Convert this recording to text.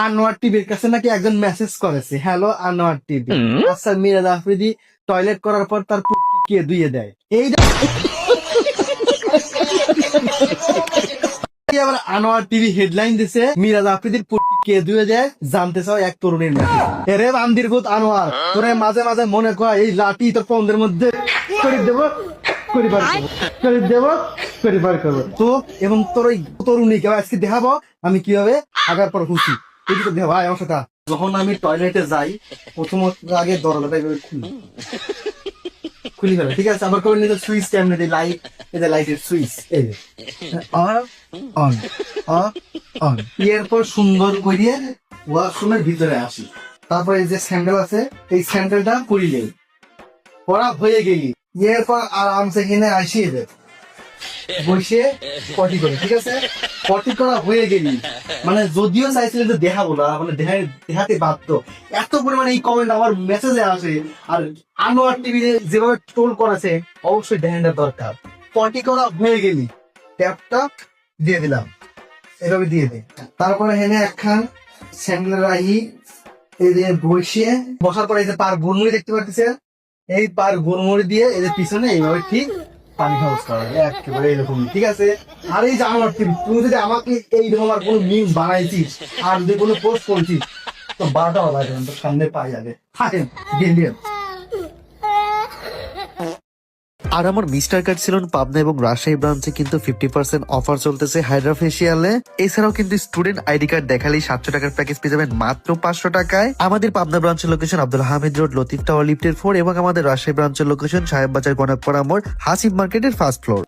আনোয়ার টিভির কাছে নাকি একজন মেসেজ করেছে, হ্যালো আনোয়ার টিভি, আচ্ছা মিরাজ আফ্রিদি টয়লেট করার পর তার পুটকি কে ধুয়ে দেয়? এই আবার আনোয়ার টিভি হেডলাইন দিছে, মিরাজ আফ্রিদির পুটকি কে ধুয়ে দেয় জানতে চাও এক তরুণীর মেসেজ। এরে বান্দির ভূত আনোয়ার, তোরে মাঝে মাঝে মনে কর এই লাঠি তোর পন্দের মধ্যে করে দেবো, করে বার করবো, করে দেবো, করে বার করবো তো। এবং তোর ওই তরুণীকে আজকে দেখাবো আমি কিভাবে আগার পর খুশি। এই তো দেখ ভাই আমার সাথে। যখন আমি টয়লেটে যাই প্রথমত আগে দরজাটা এভাবে খুলি ফেলে, ঠিক আছে? আবার করে নিতে সুইচ কেমনে দিই, লাইট, এই যে লাইটের সুইচ, এই যে অন অন অন। এরপর সুন্দর করিয়ে ওয়াশরুমের ভিতরে আসি। তারপরে এই যে স্যান্ডেল আছে, এই স্যান্ডেলটা পরিলে পড়া হয়ে গেলি, এরপর আরামসে কিনে আসিয়ে দে বসে পটি করে, ঠিক আছে? পটি করা হয়ে গেলি মানে যদিও চাইছিলেন যে দেখাবো না, মানে দেখাতে বাধ্য, এত পরিমাণে এই কমেন্ট আমার মেসেজে আসে। আর আনোয়ার টিভি যেভাবে ট্রোল করেছে অবশ্যই দেখানোর দরকার। পটি করা হয়ে গেলি ট্যাপটা দিয়ে দিলাম, এভাবে দিয়ে দে। তারপরে হেনে একখান স্যান্ডেল রাহি এই যে বসিয়ে বসার পরে এই যে পার গুড়মুড়ি দেখতে পাচ্ছেন, এই পার গুড়মুড়ি দিয়ে এই যে পিছনে এইভাবে ঠিক পানি খরচ করা একেবারে এরকম, ঠিক আছে? আর এই যে আমার তুই যদি আমাকে এইরকম আর কোনো মিম বানাইছিস আর যদি কোনো পোস্ট করছিস তো 12টা বাজে তোর সামনে পাই যাবে। থাকেন গেলিয়ান। আর আমার মিস্টার কার্ড ছিল পাবনা এবং রাজশাহী ব্রাঞ্চে কিন্তু 50% অফার চলতেছে হাইড্রা ফেসিয়ালে। এছাড়াও কিন্তু স্টুডেন্ট আইডি কার্ড দেখালেই 700 টাকার প্যাকেজ পেয়ে যাবেন মাত্র 500 টাকায়। আমাদের পাবনা ব্রাঞ্চের location Abdul Hamid road, Latif tower লিফটের 4 এবং আমাদের রাজশাহী ব্রাঞ্চের লোকেশন সাহেব বাজার, গণকপাড়া মোড়, হাসিব মার্কেটের ফার্স্ট ফ্লোর।